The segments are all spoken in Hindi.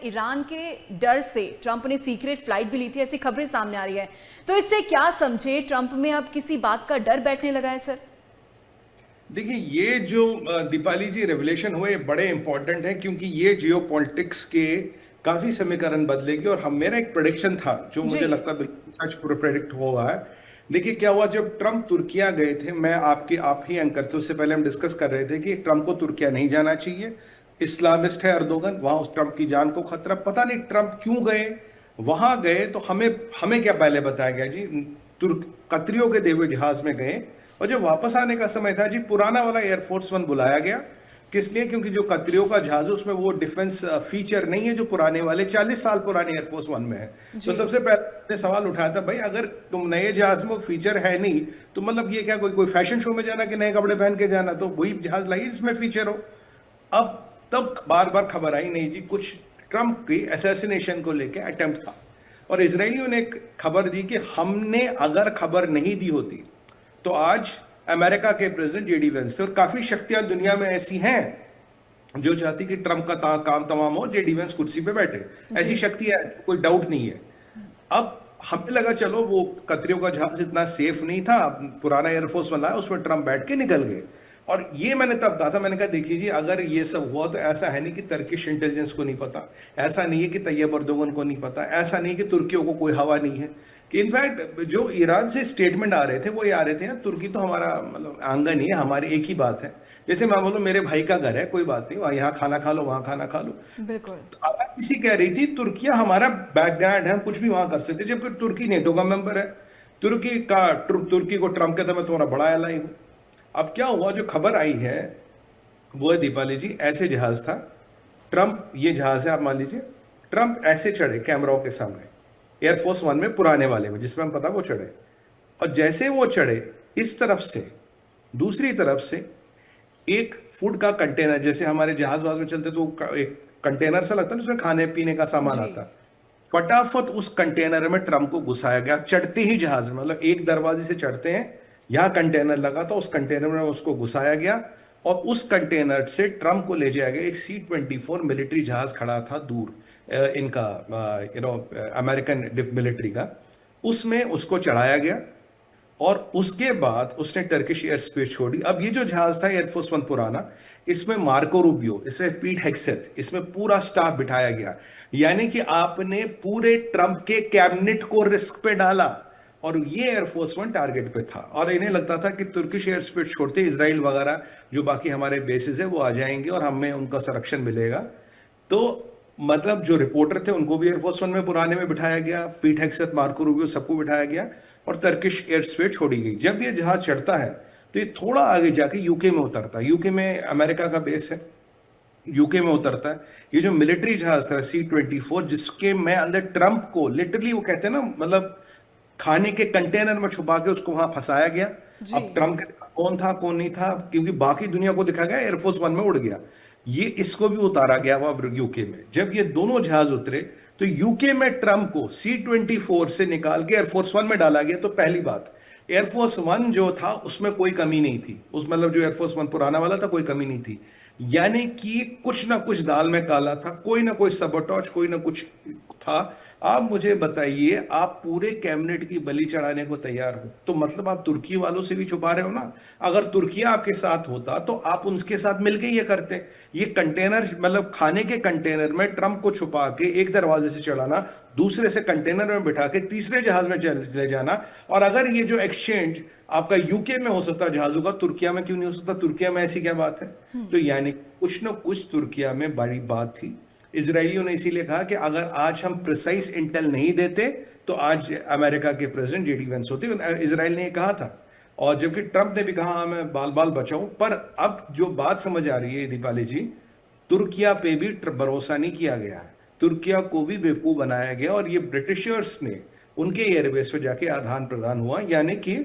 ईरान के डर से ट्रंप ने सीक्रेट फ्लाइट भी ली थी, ऐसी खबरें सामने आ रही है। तो इससे क्या समझे, ट्रंप में अब किसी बात का डर बैठने लगा है सर? देखिए, ये जो दीपाली जी रेवलेशन हुए बड़े इंपॉर्टेंट हैं, क्योंकि ये जियो पॉलिटिक्स के काफी समीकरण बदलेगी। और हम मेरा एक प्रेडिक्शन था जो जी। मुझे लगता है बिल्कुल सच प्रेडिक्ट हुआ है। देखिए क्या हुआ, जब ट्रम्प तुर्किया गए थे, मैं आप ही एंकर थे, उससे पहले हम डिस्कस कर रहे थे कि ट्रम्प को तुर्किया नहीं जाना चाहिए, इस्लामिस्ट है अर्दोगन, वहां उस ट्रम्प की जान को खतरा। पता नहीं ट्रम्प क्यों गए वहां। गए तो हमें हमें क्या पहले बताया गया जी, तुर्क कतरियों के देवे जहाज में गए, और जब वापस आने का समय था जी, पुराना वाला एयरफोर्स वन बुलाया गया। किस लिए? क्योंकि जो कतरियों का जहाज है उसमें वो डिफेंस फीचर नहीं है जो पुराने वाले 40 साल पुराने एयरफोर्स वन में है। तो जी। सबसे पहले सवाल उठाया था, भाई अगर तुम नए जहाज में फीचर है नहीं तो मतलब ये क्या, कोई कोई फैशन शो में जाना कि नए कपड़े पहन के जाना? तो वही जहाज लाइए जिसमें फीचर हो। अब तब बार बार खबर आई नहीं जी, कुछ ट्रंप की असैसिनेशन को लेके अटेम्प्ट था, और इसराइलियों ने एक खबर दी कि हमने अगर खबर नहीं दी होती तो आज अमेरिका के प्रेसिडेंट जेडी वेंस थे। और काफी शक्तियां दुनिया में ऐसी हैं जो चाहती कि ट्रंप का काम तमाम हो, जेडी वेंस कुर्सी पे बैठे। जी। ऐसी शक्ति है, कोई डाउट नहीं है। अब हमें लगा चलो वो कतरियों का जहाज इतना सेफ नहीं था, पुराना एयरफोर्स वाला है, उसमें ट्रम्प बैठ के निकल गए। और ये मैंने तब कहा था, मैंने कहा देखिए जी, अगर ये सब हुआ तो ऐसा है नहीं कि टर्किश इंटेलिजेंस को नहीं पता, ऐसा नहीं है कि तैयब अर्दोगन को नहीं पता, ऐसा नहीं है कि तुर्कियों को कोई हवा नहीं है। कि इनफैक्ट जो ईरान से स्टेटमेंट आ रहे थे वो ये आ रहे थे, यार तुर्की तो हमारा मतलब आंगन ही है, हमारी एक ही बात है। जैसे मैं बोलूँ मेरे भाई का घर है, कोई बात नहीं, वहाँ यहाँ खाना खा लो वहाँ खाना खा लो। बिल्कुल। तो आवाज किसी कह रही थी तुर्किया हमारा बैकग्राउंड है, हम कुछ भी वहां कर सकते, जबकि तुर्की नेटो का मेंबर है। तुर्की को ट्रम्प कहता मैं तुम्हारा बड़ा एलाई हूं। अब क्या हुआ, जो खबर आई है वो है दीपाली जी, ऐसे जहाज था ट्रम्प, ये जहाज है आप मान लीजिए, ट्रम्प ऐसे चढ़े कैमराओं के सामने एयरफोर्स वन में, पुराने वाले में जिसमें हम पता वो चढ़े, और जैसे वो चढ़े इस तरफ से दूसरी तरफ से एक फूड का कंटेनर, जैसे हमारे जहाज वहाज में चलते तो एक कंटेनर सा लगता है उसमें खाने पीने का सामान जी। आता, फटाफट उस कंटेनर में ट्रम्प को घुसाया गया चढ़ते ही जहाज में। मतलब एक दरवाजे से चढ़ते हैं, यहां कंटेनर लगा था, उस कंटेनर में उसको घुसाया गया, और उस कंटेनर से ट्रम्प को ले जाया गया। एक C-24 मिलिट्री जहाज खड़ा था दूर, इनका अमेरिकन मिलिट्री का, उसमें उसको चढ़ाया गया, और उसके बाद उसने टर्किश एयर स्पेस छोड़ी। अब ये जो जहाज था एयरफोर्स वन पुराना, इसमें मार्को रूबियो, इसमें पीट हेग्सेथ, इसमें पूरा स्टाफ बिठाया गया। यानी कि आपने पूरे ट्रम्प के कैबिनेट को रिस्क पे डाला, और ये एयरफोर्स वन टारगेट पे था। और इन्हें लगता था कि तुर्किश एयर स्पेस छोड़ते इसराइल वगैरह जो बाकी हमारे बेसिस है वो आ जाएंगे और हमें उनका संरक्षण मिलेगा। तो मतलब जो रिपोर्टर थे उनको भी एयरफोर्स वन में पुराने में बिठाया गया, पीट हेग्सेथ, मार्को रूबियो, सबको बिठाया गया, और टर्किश एयर स्पेस छोड़ी गई। जब ये जहाज चढ़ता है तो ये थोड़ा आगे जाके यूके में उतरता है, यूके में अमेरिका का बेस है, यूके में उतरता है। ये जो मिलिट्री जहाज था C-24, जिसके में अंदर ट्रम्प को लिटरली वो कहते हैं ना, मतलब खाने के कंटेनर में छुपा के उसको वहां फंसाया गया। जी। अब ट्रम्प कौन था कौन नहीं था, क्योंकि बाकी दुनिया को दिखा गया एयरफोर्स वन में उड़ गया, ये इसको भी उतारा गया वहां यूके में। जब ये दोनों जहाज उतरे तो यूके में ट्रम्प को C-24 से निकाल के एयरफोर्स वन में डाला गया। तो पहली बात, एयरफोर्स वन जो था उसमें कोई कमी नहीं थी, उस मतलब जो एयरफोर्स वन पुराना वाला था कोई कमी नहीं थी। यानी कि कुछ ना कुछ दाल में काला था, कोई ना कोई सबोटॉज, कोई ना कुछ था। आप मुझे बताइए, आप पूरे कैबिनेट की बलि चढ़ाने को तैयार हो, तो मतलब आप तुर्की वालों से भी छुपा रहे हो ना। अगर तुर्किया आपके साथ होता तो आप उनके साथ मिलके ये करते। ये कंटेनर मतलब खाने के कंटेनर में ट्रम्प को छुपा के एक दरवाजे से चढ़ाना, दूसरे से कंटेनर में बिठा के तीसरे जहाज में चले जाना। और अगर ये जो एक्सचेंज आपका यूके में हो सकता जहाजों का, तुर्किया में क्यों नहीं हो सकता? तुर्किया में ऐसी क्या बात है? तो यानी कुछ ना कुछ तुर्किया में बड़ी बात थी। इजरायलियों ने इसीलिए कहा कि अगर आज हम प्रिसाइज इंटेल नहीं देते तो आज अमेरिका के प्रेसिडेंट जेडी वेंस होते। इजराइल ने कहा था, और जबकि ट्रंप ने भी कहा हाँ मैं बाल बाल बचाऊं। पर अब जो बात समझ आ रही है दीपाली जी, तुर्किया पे भी भरोसा नहीं किया गया है, तुर्किया को भी बेवकूफ बनाया गया, और ये ब्रिटिशर्स ने उनके एयरबेस पे जाके आदान प्रदान हुआ। यानी कि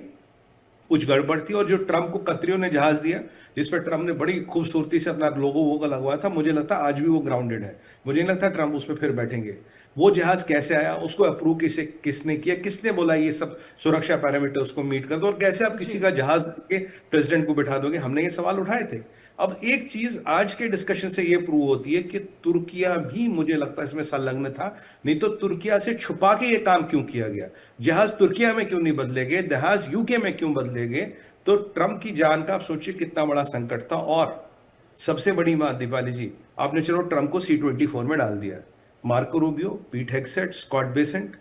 कुछ गड़बड़ थी। और जो ट्रम्प को कतरियों ने जहाज दिया जिस पर ट्रम्प ने बड़ी खूबसूरती से अपना लोगो वोगो लगवाया था, मुझे लगता आज भी वो ग्राउंडेड है। मुझे नहीं लगता ट्रम्प उस पर फिर बैठेंगे। वो जहाज कैसे आया, उसको अप्रूव किसने किया, किसने बोला ये सब सुरक्षा पैरामीटर उसको मीट कर दो, और कैसे आप जी। किसी का जहाज के प्रेसिडेंट को बिठा दोगे? हमने ये सवाल उठाए थे। अब एक चीज आज के डिस्कशन से ये प्रूव होती है कि तुर्किया भी मुझे लगता है इसमें संलग्न था, नहीं तो तुर्किया से छुपा के ये काम क्यों किया गया? जहाज तुर्किया में क्यों नहीं बदले गए, जहाज यूके में क्यों बदले गए? तो ट्रंप की जान का आप सोचिए कितना बड़ा संकट था। और सबसे बड़ी बात दीपाली जी, आपने चलो ट्रंप को C24 में डाल दिया, मार्को रूबियो, पीट हेगसेट, स्कॉट बेसेंट,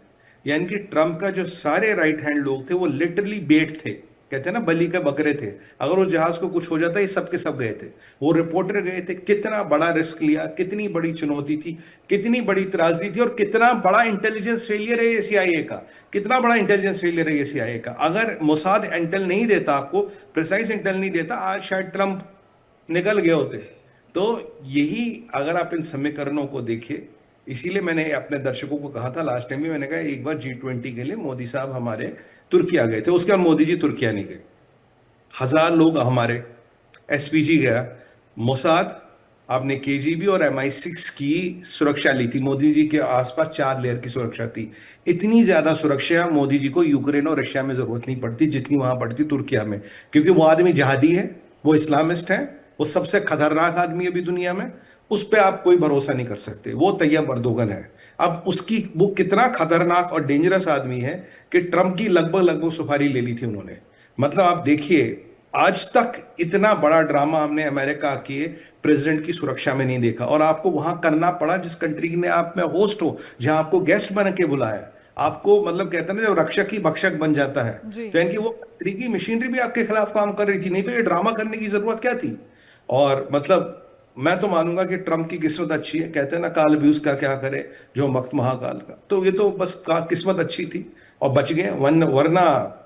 यानी कि ट्रंप का जो सारे राइट हैंड लोग थे वो लिटरली बेट थे, कहते हैं ना बलि के बकरे थे। अगर उस जहाज को कुछ हो जाता ये सब के सब गए थे। वो रिपोर्टर गए थे, कितना बड़ा रिस्क लिया, कितनी बड़ी चुनौती थी, कितनी बड़ी त्रासदी थी, और कितना बड़ा इंटेलिजेंस फेलियर है ये CIA का, कितना बड़ा इंटेलिजेंस फेलियर है ये CIA का। अगर मोसाद इंटेल नहीं देता आपको, प्रिसाइज इंटेल नहीं देता, आज शायद ट्रंप निकल गए होते। तो यही अगर आप इन समीकरणों को देखिए, इसीलिए मैंने अपने दर्शकों को कहा था लास्ट टाइम भी, मैंने कहा एक बार G20 के लिए मोदी साहब हमारे तुर्किया गए थे, उसके बाद मोदी जी तुर्किया नहीं गए। 1000 लोग हमारे, SPG गया, मोसाद, आपने KGB और MI6 की सुरक्षा ली थी। मोदी जी के आसपास 4 लेयर की सुरक्षा थी। इतनी ज्यादा सुरक्षा मोदी जी को यूक्रेन और रशिया में जरूरत नहीं पड़ती जितनी वहां पड़ती तुर्किया में, क्योंकि वो आदमी जिहादी है, वो इस्लामिस्ट है, वो सबसे खतरनाक आदमी है अभी दुनिया में, उस पर आप कोई भरोसा नहीं कर सकते। वो तैयब अर्दोगन है। अब उसकी वो कितना खतरनाक और डेंजरस आदमी है कि ट्रंप की लगभग सुपारी ले ली थी उन्होंने। मतलब आप देखिए, आज तक इतना बड़ा ड्रामा हमने अमेरिका के प्रेसिडेंट की सुरक्षा में नहीं देखा, और आपको वहां करना पड़ा जिस कंट्री ने आप में होस्ट हो, जहां आपको गेस्ट बन के बुलाया। आपको मतलब कहते हैं ना, जब रक्षक ही भक्षक बन जाता है, तो यानी कि वो कंट्री की मशीनरी भी आपके खिलाफ काम कर रही थी, नहीं तो ये ड्रामा करने की जरूरत क्या थी? और मतलब मैं तो मानूंगा कि ट्रंप की किस्मत अच्छी है। कहते हैं ना, काल भी उसका क्या करे जो वक्त महाकाल का, तो ये तो बस किस्मत अच्छी थी और बच गए, वरना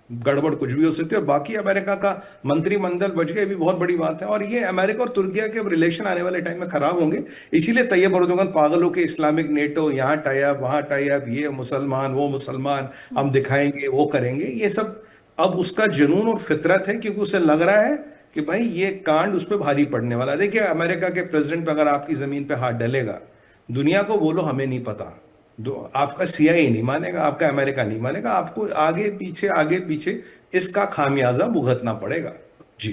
गड़बड़ कुछ भी हो सकती है। और बाकी अमेरिका का मंत्रिमंडल बच गए, भी बहुत बड़ी बात है। और ये अमेरिका और तुर्किया के रिलेशन आने वाले टाइम में खराब होंगे, इसीलिए तैयब अर्दोगन पागल हो के इस्लामिक नेटो, यहाँ टाइप वहां टाइप, ये मुसलमान वो मुसलमान, हम दिखाएंगे वो करेंगे, ये सब अब उसका जुनून और फितरत है, क्योंकि उसे लग रहा है कि भाई ये कांड उस पर भारी पड़ने वाला। देखिए, अमेरिका के प्रेसिडेंट पे अगर आपकी जमीन पे हाथ डलेगा, दुनिया को बोलो हमें नहीं पता, आपका CIA नहीं मानेगा, आपका अमेरिका नहीं मानेगा, आपको आगे पीछे इसका खामियाजा भुगतना पड़ेगा। जी।